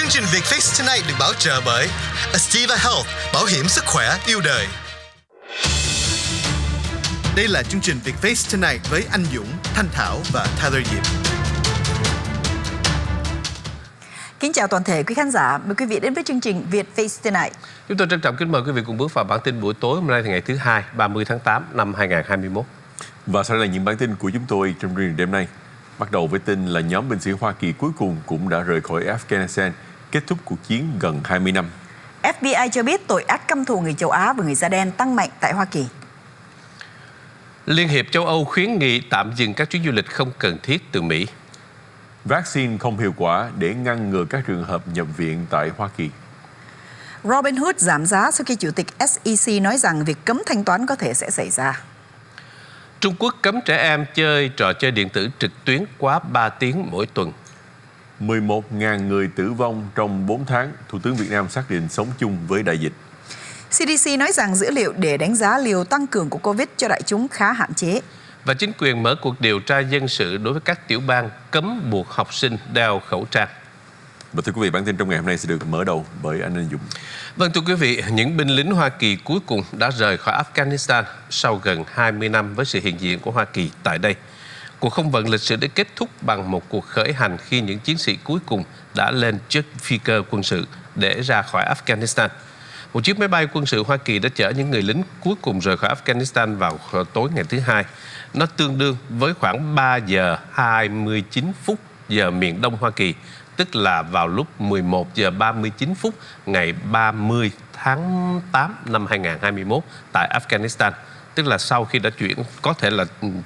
Chương trình Việt Fix Tonight được bảo trợ bởi Estiva Health, bảo hiểm sức khỏe yêu đời. Đây là chương trình Việt Fix Tonight với anh Dũng, Thanh Thảo và Tyler Diệp. Kính chào toàn thể quý khán giả, mời quý vị đến với chương trình Việt Face Tonight. Chúng tôi trân trọng kính mời quý vị cùng bước vào bản tin buổi tối hôm nay, ngày thứ Hai, 30 tháng 8 năm 2021. Và sau đây là những bản tin của chúng tôi trong chương trình đêm nay. Bắt đầu với tin là nhóm binh sĩ Hoa Kỳ cuối cùng cũng đã rời khỏi Afghanistan, kết thúc cuộc chiến gần 20 năm. FBI cho biết tội ác căm thù người châu Á và người da đen tăng mạnh tại Hoa Kỳ. Liên hiệp châu Âu khuyến nghị tạm dừng các chuyến du lịch không cần thiết từ Mỹ. Vaccine không hiệu quả để ngăn ngừa các trường hợp nhập viện tại Hoa Kỳ. Robinhood giảm giá sau khi Chủ tịch SEC nói rằng việc cấm thanh toán có thể sẽ xảy ra. Trung Quốc cấm trẻ em chơi trò chơi điện tử trực tuyến quá 3 tiếng mỗi tuần. 11.000 người tử vong trong 4 tháng, Thủ tướng Việt Nam xác định sống chung với đại dịch. CDC nói rằng dữ liệu để đánh giá liều tăng cường của COVID cho đại chúng khá hạn chế. Và chính quyền mở cuộc điều tra dân sự đối với các tiểu bang cấm buộc học sinh đeo khẩu trang. Và thưa quý vị, bản tin trong ngày hôm nay sẽ được mở đầu bởi anh Dũng. Vâng, thưa quý vị, những binh lính Hoa Kỳ cuối cùng đã rời khỏi Afghanistan sau gần 20 năm với sự hiện diện của Hoa Kỳ tại đây. Cuộc không vận lịch sử đã kết thúc bằng một cuộc khởi hành khi những chiến sĩ cuối cùng đã lên chiếc phi cơ quân sự để ra khỏi Afghanistan. Một chiếc máy bay quân sự Hoa Kỳ đã chở những người lính cuối cùng rời khỏi Afghanistan vào tối ngày thứ Hai. Nó tương đương với khoảng 3 giờ 29 phút giờ miền Đông Hoa Kỳ, tức là vào lúc 11 giờ 39 phút ngày 30 tháng 8 năm 2021 tại Afghanistan. Tức là sau khi đã chuyển, có thể là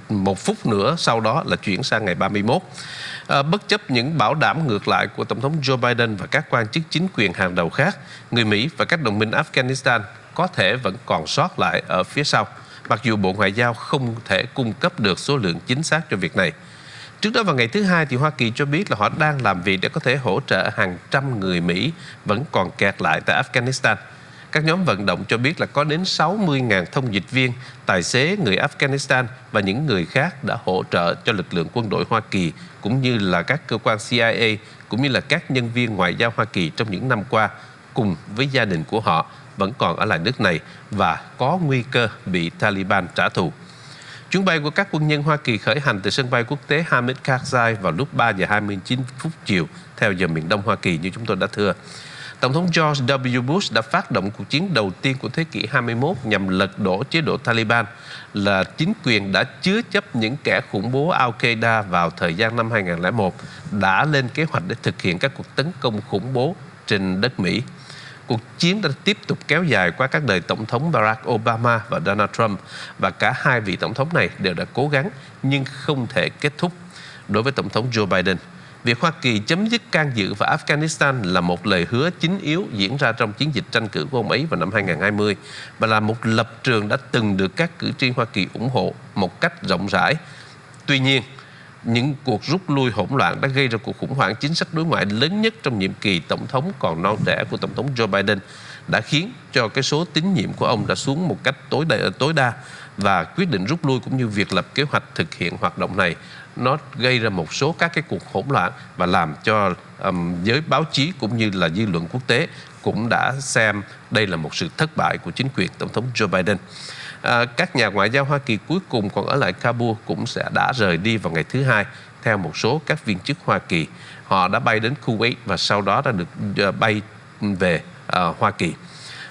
1 phút nữa sau đó là chuyển sang ngày 31. Bất chấp những bảo đảm ngược lại của Tổng thống Joe Biden và các quan chức chính quyền hàng đầu khác, người Mỹ và các đồng minh Afghanistan có thể vẫn còn sót lại ở phía sau, mặc dù Bộ Ngoại giao không thể cung cấp được số lượng chính xác cho việc này. Trước đó vào ngày thứ Hai, thì Hoa Kỳ cho biết là họ đang làm việc để có thể hỗ trợ hàng trăm người Mỹ vẫn còn kẹt lại tại Afghanistan. Các nhóm vận động cho biết là có đến 60.000 thông dịch viên, tài xế người Afghanistan và những người khác đã hỗ trợ cho lực lượng quân đội Hoa Kỳ, cũng như là các cơ quan CIA, cũng như là các nhân viên ngoại giao Hoa Kỳ trong những năm qua, cùng với gia đình của họ vẫn còn ở lại nước này và có nguy cơ bị Taliban trả thù. Chuyến bay của các quân nhân Hoa Kỳ khởi hành từ sân bay quốc tế Hamid Karzai vào lúc 3 giờ 29 phút chiều theo giờ miền Đông Hoa Kỳ như chúng tôi đã thưa. Tổng thống George W. Bush đã phát động cuộc chiến đầu tiên của thế kỷ 21 nhằm lật đổ chế độ Taliban, là chính quyền đã chứa chấp những kẻ khủng bố Al-Qaeda vào thời gian năm 2001 đã lên kế hoạch để thực hiện các cuộc tấn công khủng bố trên đất Mỹ. Cuộc chiến đã tiếp tục kéo dài qua các đời Tổng thống Barack Obama và Donald Trump, và cả hai vị Tổng thống này đều đã cố gắng nhưng không thể kết thúc. Đối với Tổng thống Joe Biden, việc Hoa Kỳ chấm dứt can dự vào Afghanistan là một lời hứa chính yếu diễn ra trong chiến dịch tranh cử của ông ấy vào năm 2020 và là một lập trường đã từng được các cử tri Hoa Kỳ ủng hộ một cách rộng rãi. Tuy nhiên, những cuộc rút lui hỗn loạn đã gây ra cuộc khủng hoảng chính sách đối ngoại lớn nhất trong nhiệm kỳ Tổng thống còn non trẻ của Tổng thống Joe Biden, đã khiến cho cái số tín nhiệm của ông đã xuống một cách tối đa, và quyết định rút lui cũng như việc lập kế hoạch thực hiện hoạt động này nó gây ra một số các cái cuộc hỗn loạn và làm cho giới báo chí cũng như là dư luận quốc tế cũng đã xem đây là một sự thất bại của chính quyền Tổng thống Joe Biden. Các nhà ngoại giao Hoa Kỳ cuối cùng còn ở lại Kabul cũng đã rời đi vào ngày thứ Hai. Theo một số các viên chức Hoa Kỳ, họ đã bay đến Kuwait và sau đó đã được bay về Hoa Kỳ.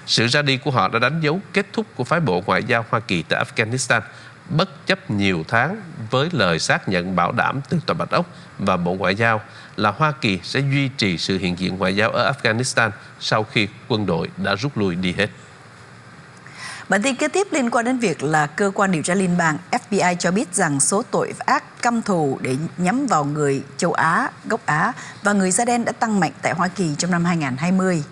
Sự ra đi của họ đã đánh dấu kết thúc của phái bộ ngoại giao Hoa Kỳ tại Afghanistan, bất chấp nhiều tháng với lời xác nhận bảo đảm từ Tòa Bạch Ốc và Bộ Ngoại giao là Hoa Kỳ sẽ duy trì sự hiện diện ngoại giao ở Afghanistan sau khi quân đội đã rút lui đi hết. Bản tin kế tiếp liên quan đến việc là cơ quan điều tra liên bang FBI cho biết rằng số tội ác căm thù để nhắm vào người châu Á, gốc Á và người da đen đã tăng mạnh tại Hoa Kỳ trong năm 2020.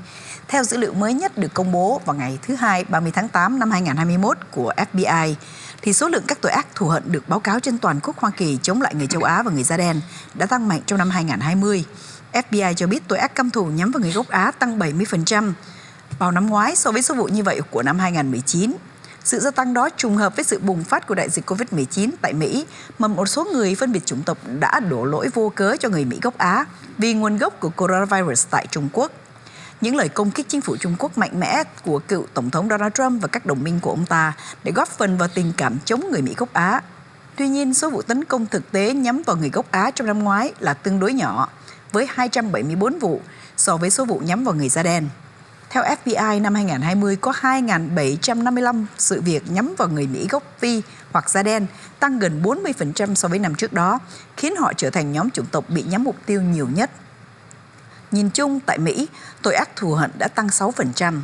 Theo dữ liệu mới nhất được công bố vào ngày thứ Hai 30 tháng 8 năm 2021 của FBI, thì số lượng các tội ác thù hận được báo cáo trên toàn quốc Hoa Kỳ chống lại người châu Á và người da đen đã tăng mạnh trong năm 2020. FBI cho biết tội ác căm thù nhắm vào người gốc Á tăng 70% vào năm ngoái so với số vụ như vậy của năm 2019. Sự gia tăng đó trùng hợp với sự bùng phát của đại dịch COVID-19 tại Mỹ, mà một số người phân biệt chủng tộc đã đổ lỗi vô cớ cho người Mỹ gốc Á vì nguồn gốc của coronavirus tại Trung Quốc. Những lời công kích chính phủ Trung Quốc mạnh mẽ của cựu Tổng thống Donald Trump và các đồng minh của ông ta để góp phần vào tình cảm chống người Mỹ gốc Á. Tuy nhiên, số vụ tấn công thực tế nhắm vào người gốc Á trong năm ngoái là tương đối nhỏ, với 274 vụ so với số vụ nhắm vào người da đen. Theo FBI, năm 2020 có 2.755 sự việc nhắm vào người Mỹ gốc Phi hoặc da đen, tăng gần 40% so với năm trước đó, khiến họ trở thành nhóm chủng tộc bị nhắm mục tiêu nhiều nhất. Nhìn chung, tại Mỹ, tội ác thù hận đã tăng 6%.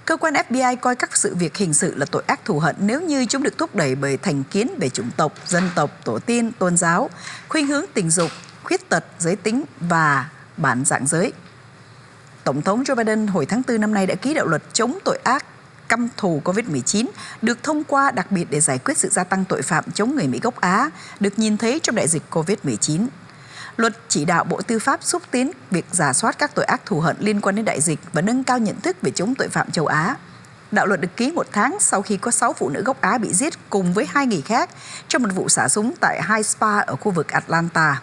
Cơ quan FBI coi các sự việc hình sự là tội ác thù hận nếu như chúng được thúc đẩy bởi thành kiến về chủng tộc, dân tộc, tổ tiên, tôn giáo, khuynh hướng tình dục, khuyết tật, giới tính và bản dạng giới. Tổng thống Joe Biden hồi tháng 4 năm nay đã ký đạo luật chống tội ác căm thù COVID-19, được thông qua đặc biệt để giải quyết sự gia tăng tội phạm chống người Mỹ gốc Á, được nhìn thấy trong đại dịch COVID-19. Luật chỉ đạo Bộ Tư pháp xúc tiến việc rà soát các tội ác thù hận liên quan đến đại dịch và nâng cao nhận thức về chống tội phạm châu Á. Đạo luật được ký một tháng sau khi có 6 phụ nữ gốc Á bị giết cùng với 2 người khác trong một vụ xả súng tại 2 spa ở khu vực Atlanta.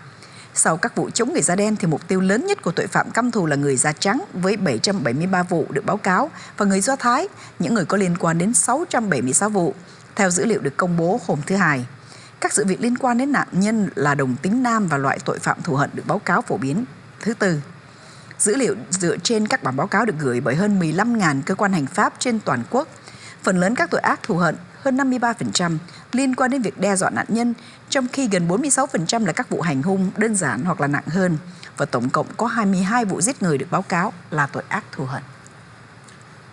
Sau các vụ chống người da đen thì mục tiêu lớn nhất của tội phạm căm thù là người da trắng với 773 vụ được báo cáo và người Do Thái, những người có liên quan đến 676 vụ, theo dữ liệu được công bố hôm thứ Hai. Các sự việc liên quan đến nạn nhân là đồng tính nam và loại tội phạm thù hận được báo cáo phổ biến thứ Tư. Dữ liệu dựa trên các bản báo cáo được gửi bởi hơn 15.000 cơ quan hành pháp trên toàn quốc. Phần lớn các tội ác thù hận, hơn 53%, liên quan đến việc đe dọa nạn nhân, trong khi gần 46% là các vụ hành hung đơn giản hoặc là nặng hơn. Và tổng cộng có 22 vụ giết người được báo cáo là tội ác thù hận.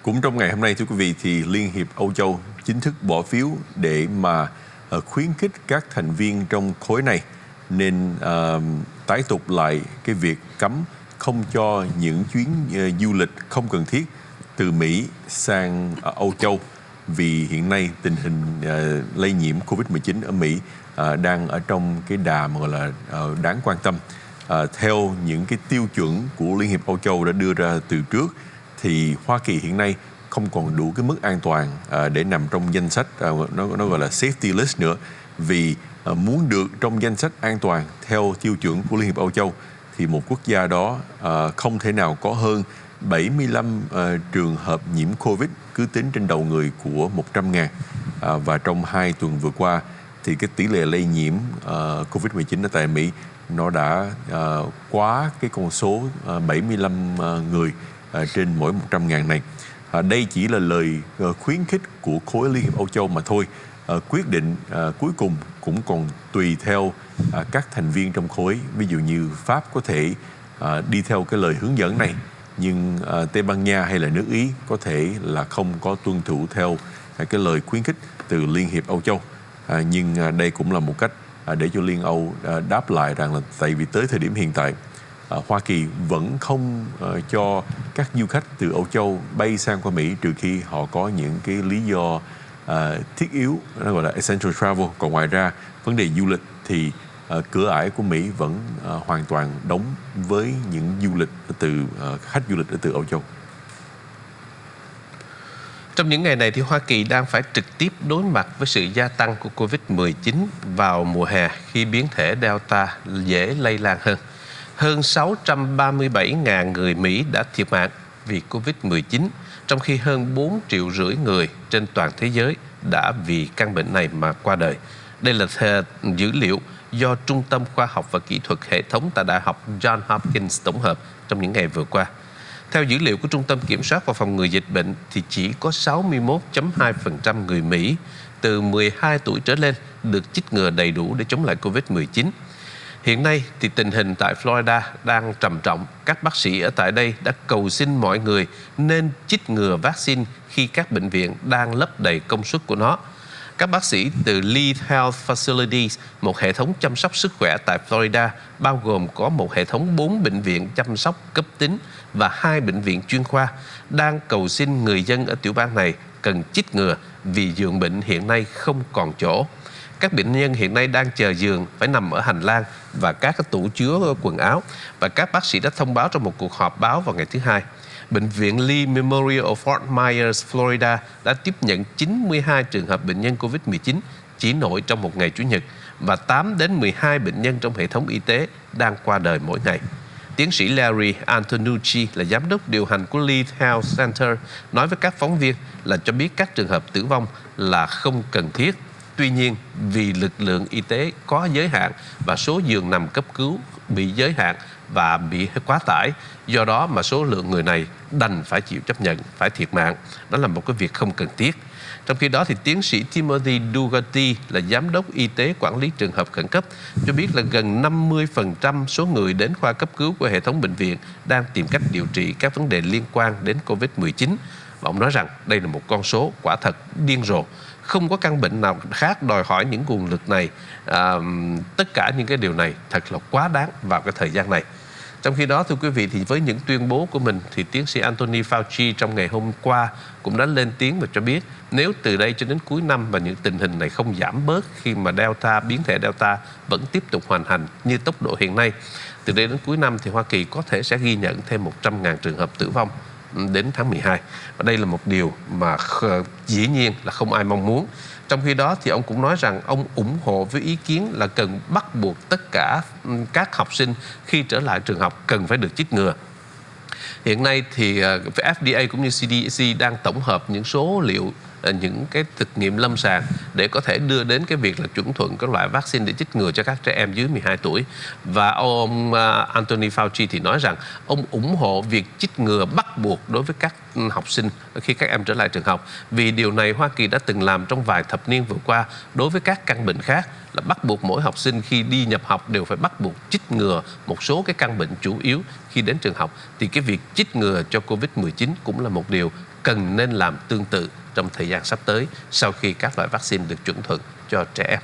Cũng trong ngày hôm nay, thưa quý vị, thì Liên hiệp Âu Châu chính thức bỏ phiếu để mà khuyến khích các thành viên trong khối này nên tái tục lại cái việc cấm không cho những chuyến du lịch không cần thiết từ Mỹ sang Âu Châu, vì hiện nay tình hình lây nhiễm COVID-19 ở Mỹ đang ở trong cái đà mà gọi là đáng quan tâm. Theo những cái tiêu chuẩn của Liên hiệp Âu Châu đã đưa ra từ trước, thì Hoa Kỳ hiện nay không còn đủ cái mức an toàn để nằm trong danh sách nó gọi là safety list nữa, vì muốn được trong danh sách an toàn theo tiêu chuẩn của Liên hiệp Âu Châu thì một quốc gia đó không thể nào có hơn 75 trường hợp nhiễm COVID cứ tính trên đầu người của 100.000. Và trong 2 tuần vừa qua thì cái tỷ lệ lây nhiễm COVID-19 ở tại Mỹ nó đã quá cái con số 75 người trên mỗi 100.000 này. Đây chỉ là lời khuyến khích của khối Liên hiệp Âu Châu mà thôi. Quyết định cuối cùng cũng còn tùy theo các thành viên trong khối. Ví dụ như Pháp có thể đi theo cái lời hướng dẫn này, nhưng Tây Ban Nha hay là nước Ý có thể là không có tuân thủ theo cái lời khuyến khích từ Liên hiệp Âu Châu. Nhưng đây cũng là một cách để cho Liên Âu đáp lại rằng là tại vì tới thời điểm hiện tại Hoa Kỳ vẫn không cho các du khách từ Âu Châu bay sang qua Mỹ trừ khi họ có những cái lý do thiết yếu, nó gọi là essential travel. Còn ngoài ra, vấn đề du lịch thì cửa ải của Mỹ vẫn hoàn toàn đóng với những du lịch khách du lịch từ Âu Châu. Trong những ngày này thì Hoa Kỳ đang phải trực tiếp đối mặt với sự gia tăng của COVID-19 vào mùa hè khi biến thể Delta dễ lây lan hơn. Hơn 637.000 người Mỹ đã thiệt mạng vì COVID-19, trong khi hơn 4,5 triệu người trên toàn thế giới đã vì căn bệnh này mà qua đời. Đây là dữ liệu do Trung tâm Khoa học và Kỹ thuật Hệ thống tại Đại học Johns Hopkins tổng hợp trong những ngày vừa qua. Theo dữ liệu của Trung tâm Kiểm soát và Phòng ngừa Dịch bệnh thì chỉ có 61.2% người Mỹ từ 12 tuổi trở lên được chích ngừa đầy đủ để chống lại COVID-19. Hiện nay thì tình hình tại Florida đang trầm trọng. Các bác sĩ ở tại đây đã cầu xin mọi người nên chích ngừa vaccine khi các bệnh viện đang lấp đầy công suất của nó. Các bác sĩ từ Lee Health Facilities, một hệ thống chăm sóc sức khỏe tại Florida, bao gồm có một hệ thống 4 bệnh viện chăm sóc cấp tính và 2 bệnh viện chuyên khoa, đang cầu xin người dân ở tiểu bang này cần chích ngừa vì giường bệnh hiện nay không còn chỗ. Các bệnh nhân hiện nay đang chờ giường phải nằm ở hành lang và các tủ chứa quần áo, và các bác sĩ đã thông báo trong một cuộc họp báo vào ngày thứ Hai. Bệnh viện Lee Memorial ở Fort Myers, Florida đã tiếp nhận 92 trường hợp bệnh nhân COVID-19 chỉ nổi trong một ngày Chủ nhật và 8 đến 12 bệnh nhân trong hệ thống y tế đang qua đời mỗi ngày. Tiến sĩ Larry Antonucci là giám đốc điều hành của Lee Health Center nói với các phóng viên là cho biết các trường hợp tử vong là không cần thiết. Tuy nhiên, vì lực lượng y tế có giới hạn và số giường nằm cấp cứu bị giới hạn và bị quá tải, do đó mà số lượng người này đành phải chịu chấp nhận phải thiệt mạng. Đó là một cái việc không cần thiết. Trong khi đó thì tiến sĩ Timothy Dugarty là giám đốc y tế quản lý trường hợp khẩn cấp cho biết là gần 50% số người đến khoa cấp cứu của hệ thống bệnh viện đang tìm cách điều trị các vấn đề liên quan đến COVID-19. Và ông nói rằng đây là một con số quả thật điên rồ. Không có căn bệnh nào khác đòi hỏi những nguồn lực này. Tất cả những cái điều này thật là quá đáng vào cái thời gian này. Trong khi đó, thưa quý vị, thì với những tuyên bố của mình thì tiến sĩ Anthony Fauci trong ngày hôm qua cũng đã lên tiếng và cho biết nếu từ đây cho đến cuối năm mà những tình hình này không giảm bớt khi mà biến thể Delta vẫn tiếp tục hoành hành như tốc độ hiện nay, từ đây đến cuối năm thì Hoa Kỳ có thể sẽ ghi nhận thêm 100.000 trường hợp tử vong đến tháng 12. Và đây là một điều mà dĩ nhiên là không ai mong muốn. Trong khi đó thì ông cũng nói rằng ông ủng hộ với ý kiến là cần bắt buộc tất cả các học sinh khi trở lại trường học cần phải được chích ngừa. Hiện nay thì FDA cũng như CDC đang tổng hợp những số liệu, những cái thực nghiệm lâm sàng để có thể đưa đến cái việc là chuẩn thuận các loại vaccine để chích ngừa cho các trẻ em dưới 12 tuổi. Và ông Anthony Fauci thì nói rằng ông ủng hộ việc chích ngừa bắt buộc đối với các học sinh khi các em trở lại trường học. Vì điều này Hoa Kỳ đã từng làm trong vài thập niên vừa qua đối với các căn bệnh khác, là bắt buộc mỗi học sinh khi đi nhập học đều phải bắt buộc chích ngừa một số cái căn bệnh chủ yếu khi đến trường học. Thì cái việc chích ngừa cho COVID-19 cũng là một điều cần nên làm tương tự trong thời gian sắp tới sau khi các loại vaccine được chuẩn thuận cho trẻ em.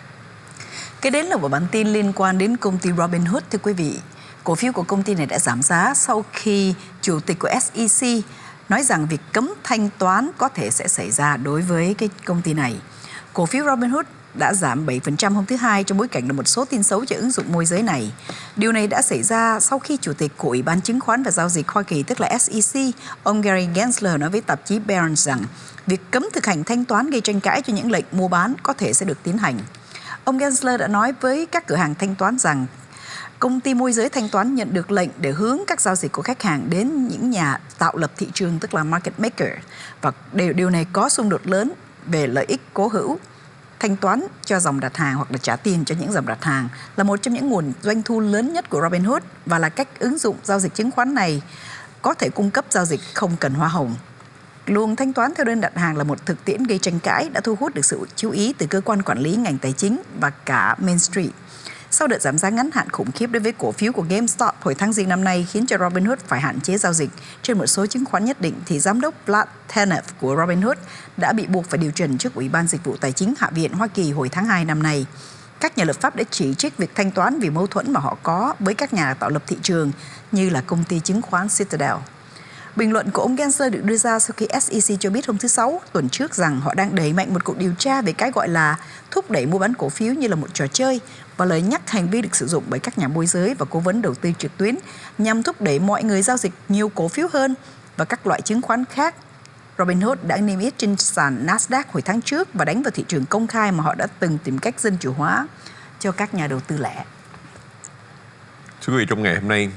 Cái đến là một bản tin liên quan đến công ty Robinhood, thưa quý vị. Cổ phiếu của công ty này đã giảm giá sau khi chủ tịch của SEC nói rằng việc cấm thanh toán có thể sẽ xảy ra đối với cái công ty này. Cổ phiếu Robinhood đã giảm 7% hôm thứ Hai trong bối cảnh là một số tin xấu cho ứng dụng môi giới này. Điều này đã xảy ra sau khi Chủ tịch của Ủy ban Chứng khoán và Giao dịch Hoa Kỳ, tức là SEC, ông Gary Gensler nói với tạp chí Barron's rằng việc cấm thực hành thanh toán gây tranh cãi cho những lệnh mua bán có thể sẽ được tiến hành. Ông Gensler đã nói với các cửa hàng thanh toán rằng công ty môi giới thanh toán nhận được lệnh để hướng các giao dịch của khách hàng đến những nhà tạo lập thị trường, tức là market maker. Và điều này có xung đột lớn về lợi ích cố hữu. Thanh toán cho dòng đặt hàng hoặc là trả tiền cho những dòng đặt hàng là một trong những nguồn doanh thu lớn nhất của Robinhood và là cách ứng dụng giao dịch chứng khoán này có thể cung cấp giao dịch không cần hoa hồng. Luồng thanh toán theo đơn đặt hàng là một thực tiễn gây tranh cãi đã thu hút được sự chú ý từ cơ quan quản lý ngành tài chính và cả Main Street. Sau đợt giảm giá ngắn hạn khủng khiếp đối với cổ phiếu của GameStop hồi tháng Giêng năm nay khiến cho Robinhood phải hạn chế giao dịch trên một số chứng khoán nhất định, thì giám đốc Vlad Tenev của Robinhood đã bị buộc phải điều trần trước Ủy ban Dịch vụ Tài chính Hạ viện Hoa Kỳ hồi tháng 2 năm nay. Các nhà lập pháp đã chỉ trích việc thanh toán vì mâu thuẫn mà họ có với các nhà tạo lập thị trường như là công ty chứng khoán Citadel. Bình luận của ông Gensler được đưa ra sau khi SEC cho biết hôm thứ Sáu tuần trước rằng họ đang đẩy mạnh một cuộc điều tra về cái gọi là thúc đẩy mua bán cổ phiếu như là một trò chơi và lời nhắc hành vi được sử dụng bởi các nhà môi giới và cố vấn đầu tư trực tuyến nhằm thúc đẩy mọi người giao dịch nhiều cổ phiếu hơn và các loại chứng khoán khác. Robinhood đã niêm yết trên sàn Nasdaq hồi tháng trước và đánh vào thị trường công khai mà họ đã từng tìm cách dân chủ hóa cho các nhà đầu tư lẻ. Thưa quý vị, trong ngày hôm nay,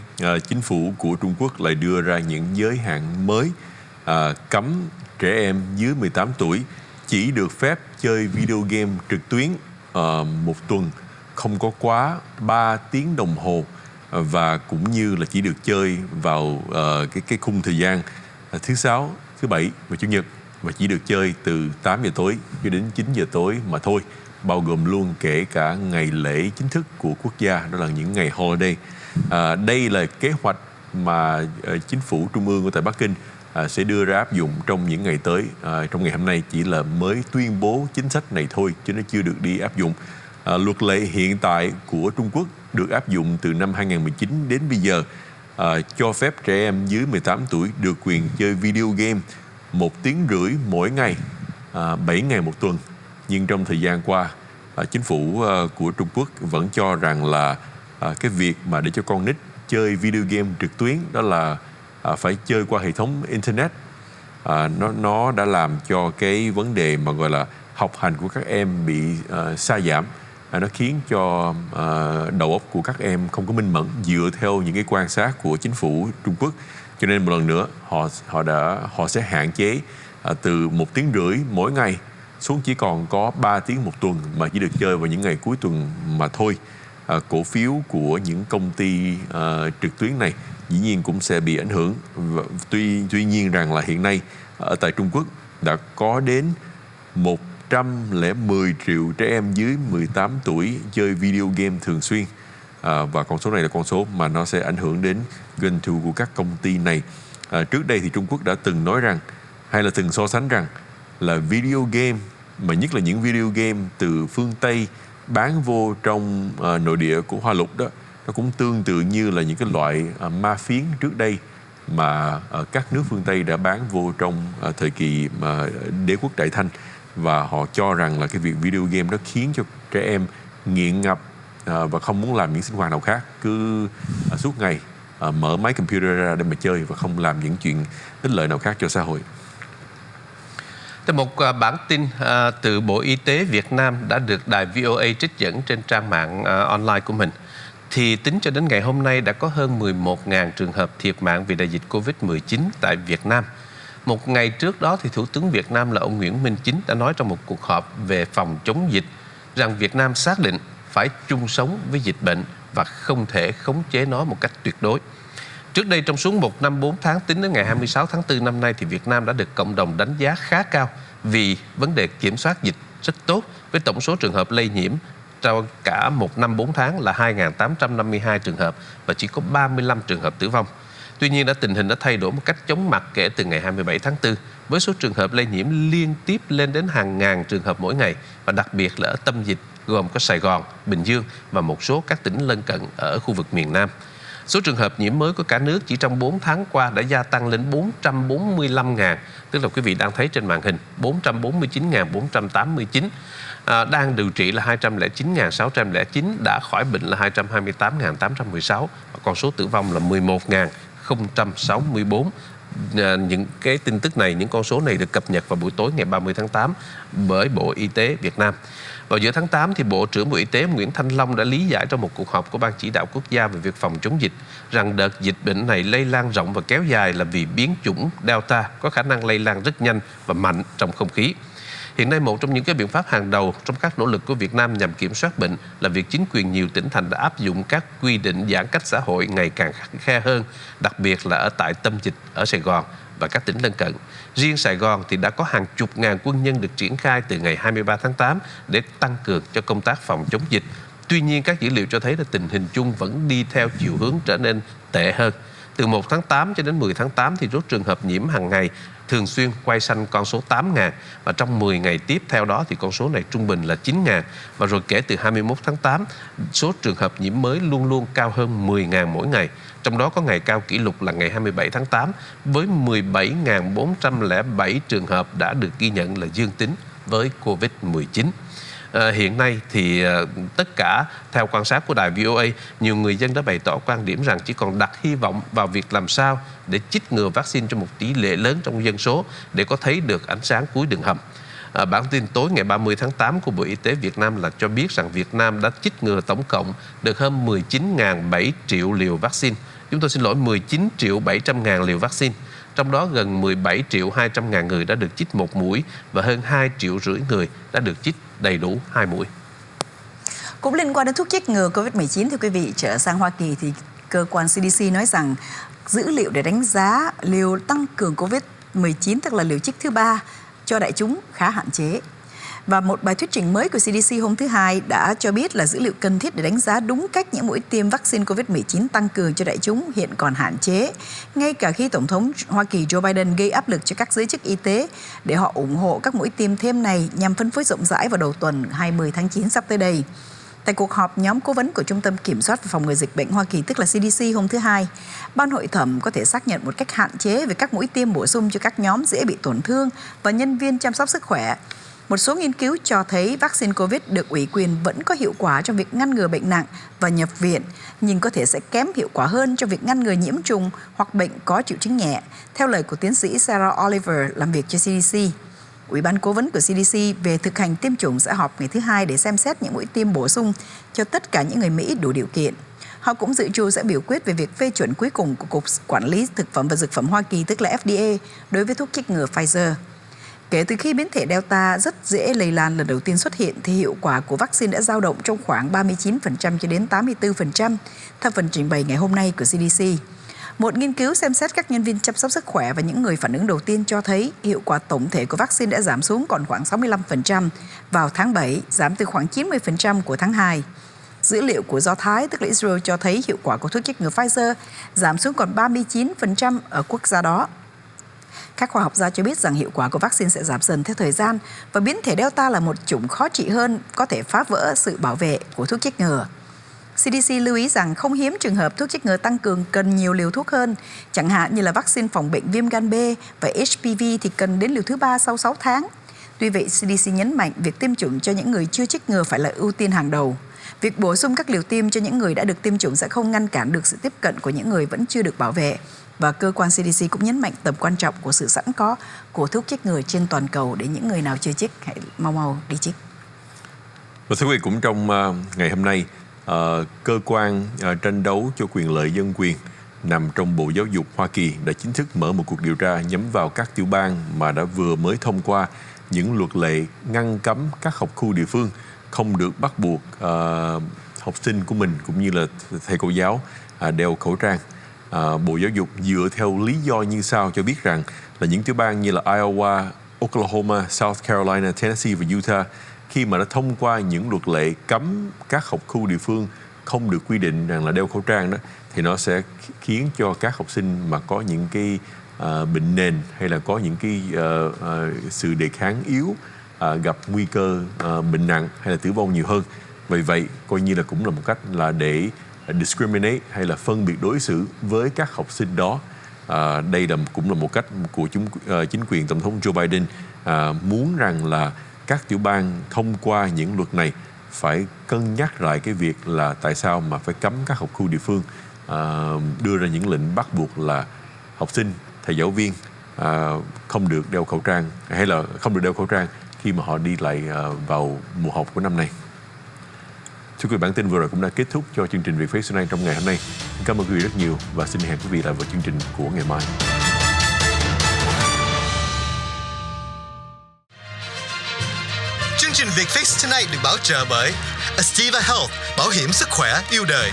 chính phủ của Trung Quốc lại đưa ra những giới hạn mới cấm trẻ em dưới 18 tuổi chỉ được phép chơi video game trực tuyến một tuần không có quá 3 tiếng đồng hồ và cũng như là chỉ được chơi vào cái khung thời gian thứ Sáu, thứ Bảy và Chủ nhật và chỉ được chơi từ 8 giờ tối cho đến 9 giờ tối mà thôi, bao gồm luôn kể cả ngày lễ chính thức của quốc gia, đó là những ngày holiday. Đây là kế hoạch mà chính phủ trung ương ở tại Bắc Kinh sẽ đưa ra áp dụng trong những ngày tới. Trong ngày hôm nay chỉ là mới tuyên bố chính sách này thôi chứ nó chưa được đi áp dụng. Luật lệ hiện tại của Trung Quốc được áp dụng từ năm 2019 đến bây giờ cho phép trẻ em dưới 18 tuổi được quyền chơi video game 1 tiếng rưỡi mỗi ngày, 7 ngày một tuần. Nhưng trong thời gian qua, chính phủ của Trung Quốc vẫn cho rằng là cái việc mà để cho con nít chơi video game trực tuyến đó là phải chơi qua hệ thống internet. Nó đã làm cho cái vấn đề mà gọi là học hành của các em bị sa giảm. Nó khiến cho đầu óc của các em không có minh mẫn dựa theo những cái quan sát của chính phủ Trung Quốc. Cho nên một lần nữa họ sẽ hạn chế từ 1,5 tiếng mỗi ngày xuống chỉ còn có 3 tiếng một tuần, mà chỉ được chơi vào những ngày cuối tuần mà thôi. Cổ phiếu của những công ty trực tuyến này dĩ nhiên cũng sẽ bị ảnh hưởng. Tuy nhiên rằng là hiện nay ở tại Trung Quốc đã có đến 110 triệu trẻ em dưới 18 tuổi chơi video game thường xuyên. Và con số này là con số mà nó sẽ ảnh hưởng đến doanh thu của các công ty này. Trước đây thì Trung Quốc đã từng nói rằng, hay là từng so sánh rằng là video game, mà nhất là những video game từ phương Tây bán vô trong nội địa của Hoa Lục đó, nó cũng tương tự như là những cái loại ma phiến trước đây mà các nước phương Tây đã bán vô trong thời kỳ mà đế quốc Đại Thanh. Và họ cho rằng là cái việc video game nó khiến cho trẻ em nghiện ngập và không muốn làm những sinh hoạt nào khác, cứ suốt ngày mở máy computer ra để mà chơi và không làm những chuyện ích lợi nào khác cho xã hội. Trong một bản tin từ Bộ Y tế Việt Nam đã được đài VOA trích dẫn trên trang mạng online của mình, thì tính cho đến ngày hôm nay đã có hơn 11.000 trường hợp thiệt mạng vì đại dịch Covid-19 tại Việt Nam. Một ngày trước đó thì Thủ tướng Việt Nam là ông Nguyễn Minh Chính đã nói trong một cuộc họp về phòng chống dịch rằng Việt Nam xác định phải chung sống với dịch bệnh và không thể khống chế nó một cách tuyệt đối. Trước đây, trong suốt 1 năm 4 tháng tính đến ngày 26 tháng 4 năm nay thì Việt Nam đã được cộng đồng đánh giá khá cao vì vấn đề kiểm soát dịch rất tốt, với tổng số trường hợp lây nhiễm trong cả 1 năm 4 tháng là 2.852 trường hợp và chỉ có 35 trường hợp tử vong. Tuy nhiên, tình hình đã thay đổi một cách chóng mặt kể từ ngày 27 tháng 4, với số trường hợp lây nhiễm liên tiếp lên đến hàng ngàn trường hợp mỗi ngày, và đặc biệt là ở tâm dịch gồm có Sài Gòn, Bình Dương và một số các tỉnh lân cận ở khu vực miền Nam. Số trường hợp nhiễm mới của cả nước chỉ trong 4 tháng qua đã gia tăng lên 445.000, tức là quý vị đang thấy trên màn hình 449.489, đang điều trị là 209.609, đã khỏi bệnh là 228.816, và con số tử vong là 11.064. Những cái tin tức này, những con số này được cập nhật vào buổi tối ngày 30 tháng 8 bởi Bộ Y tế Việt Nam. Vào giữa tháng 8 thì Bộ trưởng Bộ Y tế Nguyễn Thanh Long đã lý giải trong một cuộc họp của Ban Chỉ đạo Quốc gia về việc phòng chống dịch rằng đợt dịch bệnh này lây lan rộng và kéo dài là vì biến chủng Delta có khả năng lây lan rất nhanh và mạnh trong không khí. Hiện nay, một trong những cái biện pháp hàng đầu trong các nỗ lực của Việt Nam nhằm kiểm soát bệnh là việc chính quyền nhiều tỉnh thành đã áp dụng các quy định giãn cách xã hội ngày càng khắt khe hơn, đặc biệt là ở tại tâm dịch ở Sài Gòn và các tỉnh lân cận. Riêng Sài Gòn thì đã có hàng chục ngàn quân nhân được triển khai từ ngày 23 tháng 8 để tăng cường cho công tác phòng chống dịch. Tuy nhiên, các dữ liệu cho thấy là tình hình chung vẫn đi theo chiều hướng trở nên tệ hơn. Từ 1 tháng 8 cho đến 10 tháng 8 thì số trường hợp nhiễm hàng ngày thường xuyên quay xanh con số 8.000, và trong 10 ngày tiếp theo đó thì con số này trung bình là 9.000, và rồi kể từ 21 tháng 8, số trường hợp nhiễm mới luôn luôn cao hơn 10.000 mỗi ngày. Trong đó có ngày cao kỷ lục là ngày 27 tháng 8 với 17.407 trường hợp đã được ghi nhận là dương tính với Covid-19. Hiện nay thì tất cả theo quan sát của đài VOA, nhiều người dân đã bày tỏ quan điểm rằng chỉ còn đặt hy vọng vào việc làm sao để chích ngừa vaccine cho một tỷ lệ lớn trong dân số để có thấy được ánh sáng cuối đường hầm. Bản tin tối ngày 30 tháng 8 của Bộ Y tế Việt Nam là cho biết rằng Việt Nam đã chích ngừa tổng cộng được hơn 19.700 triệu liều vaccine. Chúng tôi xin lỗi, 19.700.000 liều vaccine. Trong đó gần 17.200.000 người đã được chích 1 mũi và hơn 2,5 triệu người đã được chích đầy đủ 2 mũi. Cũng liên quan đến thuốc chích ngừa Covid-19, thưa quý vị, trở sang Hoa Kỳ thì cơ quan CDC nói rằng dữ liệu để đánh giá liều tăng cường Covid-19, tức là liều chích thứ 3 cho đại chúng khá hạn chế. Và một bài thuyết trình mới của CDC hôm thứ Hai đã cho biết là dữ liệu cần thiết để đánh giá đúng cách những mũi tiêm vaccine Covid-19 tăng cường cho đại chúng hiện còn hạn chế, ngay cả khi Tổng thống Hoa Kỳ Joe Biden gây áp lực cho các giới chức y tế để họ ủng hộ các mũi tiêm thêm này nhằm phân phối rộng rãi vào đầu tuần 20 tháng 9 sắp tới đây. Tại cuộc họp nhóm cố vấn của Trung tâm Kiểm soát và Phòng ngừa Dịch bệnh Hoa Kỳ, tức là CDC hôm thứ Hai, ban hội thẩm có thể xác nhận một cách hạn chế về các mũi tiêm bổ sung cho các nhóm dễ bị tổn thương và nhân viên chăm sóc sức khỏe. Một số nghiên cứu cho thấy vaccine COVID được ủy quyền vẫn có hiệu quả trong việc ngăn ngừa bệnh nặng và nhập viện, nhưng có thể sẽ kém hiệu quả hơn trong việc ngăn ngừa nhiễm trùng hoặc bệnh có triệu chứng nhẹ, theo lời của tiến sĩ Sarah Oliver làm việc cho CDC. Ủy ban cố vấn của CDC về thực hành tiêm chủng sẽ họp ngày thứ Hai để xem xét những mũi tiêm bổ sung cho tất cả những người Mỹ đủ điều kiện. Họ cũng dự trù sẽ biểu quyết về việc phê chuẩn cuối cùng của Cục Quản lý Thực phẩm và Dược phẩm Hoa Kỳ, tức là FDA, đối với thuốc chích ngừa Pfizer. Kể từ khi biến thể Delta rất dễ lây lan lần đầu tiên xuất hiện, thì hiệu quả của vaccine đã dao động trong khoảng 39% cho đến 84%, theo phần trình bày ngày hôm nay của CDC. Một nghiên cứu xem xét các nhân viên chăm sóc sức khỏe và những người phản ứng đầu tiên cho thấy hiệu quả tổng thể của vaccine đã giảm xuống còn khoảng 65% vào tháng 7, giảm từ khoảng 90% của tháng 2. Dữ liệu của Do Thái, tức là Israel, cho thấy hiệu quả của thuốc chích ngừa Pfizer giảm xuống còn 39% ở quốc gia đó. Các khoa học gia cho biết rằng hiệu quả của vaccine sẽ giảm dần theo thời gian và biến thể Delta là một chủng khó trị hơn, có thể phá vỡ sự bảo vệ của thuốc chích ngừa. CDC lưu ý rằng không hiếm trường hợp thuốc chích ngừa tăng cường cần nhiều liều thuốc hơn, chẳng hạn như là vaccine phòng bệnh viêm gan B và HPV thì cần đến liều thứ 3 sau 6 tháng. Tuy vậy, CDC nhấn mạnh việc tiêm chủng cho những người chưa chích ngừa phải là ưu tiên hàng đầu. Việc bổ sung các liều tiêm cho những người đã được tiêm chủng sẽ không ngăn cản được sự tiếp cận của những người vẫn chưa được bảo vệ. Và cơ quan CDC cũng nhấn mạnh tầm quan trọng của sự sẵn có của thuốc chích ngừa trên toàn cầu để những người nào chưa chích hãy mau đi chích. Và thưa quý vị, cũng trong ngày hôm nay, cơ quan tranh đấu cho quyền lợi dân quyền nằm trong Bộ Giáo dục Hoa Kỳ đã chính thức mở một cuộc điều tra nhắm vào các tiểu bang mà đã vừa mới thông qua những luật lệ ngăn cấm các học khu địa phương không được bắt buộc học sinh của mình cũng như là thầy cô giáo đeo khẩu trang. Bộ Giáo dục dựa theo lý do như sau cho biết rằng là những tiểu bang như là Iowa, Oklahoma, South Carolina, Tennessee và Utah khi mà đã thông qua những luật lệ cấm các học khu địa phương không được quy định rằng là đeo khẩu trang đó, thì nó sẽ khiến cho các học sinh mà có những cái bệnh nền hay là có những cái sự đề kháng yếu gặp nguy cơ bệnh nặng hay là tử vong nhiều hơn. Vì vậy coi như là cũng là một cách là để discriminate hay là phân biệt đối xử với các học sinh đó. Đây cũng là một cách của chính quyền Tổng thống Joe Biden muốn rằng là các tiểu bang thông qua những luật này phải cân nhắc lại cái việc là tại sao mà phải cấm các học khu địa phương, đưa ra những lệnh bắt buộc là học sinh, thầy giáo viên không được đeo khẩu trang hay là không được đeo khẩu trang khi mà họ đi lại vào mùa học của năm nay. Thưa quý vị, bản tin vừa rồi cũng đã kết thúc cho chương trình Việt Face Tonight trong ngày hôm nay. Cảm ơn quý vị rất nhiều và xin hẹn quý vị lại vào chương trình của ngày mai. Chương trình Việt Face Tonight được bảo trợ bởi Astiva Health, bảo hiểm sức khỏe yêu đời.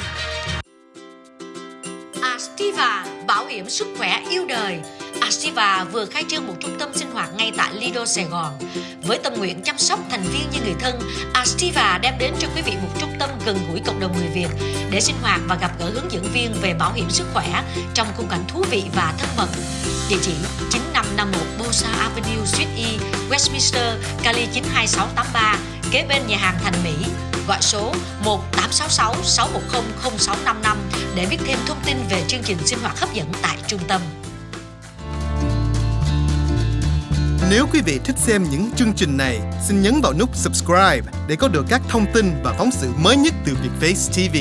Astiva, bảo hiểm sức khỏe yêu đời. Astiva vừa khai trương một trung tâm sinh hoạt ngay tại Lido, Sài Gòn. Với tâm nguyện chăm sóc thành viên như người thân, Astiva đem đến cho quý vị một trung tâm gần gũi cộng đồng người Việt để sinh hoạt và gặp gỡ hướng dẫn viên về bảo hiểm sức khỏe trong khung cảnh thú vị và thân mật. Địa chỉ 9551 Bosa Avenue, Suite E, Westminster, Cali 92683, kế bên nhà hàng Thành Mỹ. Gọi số 1866 610 0655 để biết thêm thông tin về chương trình sinh hoạt hấp dẫn tại trung tâm. Nếu quý vị thích xem những chương trình này, xin nhấn vào nút subscribe để có được các thông tin và phóng sự mới nhất từ Vietface TV.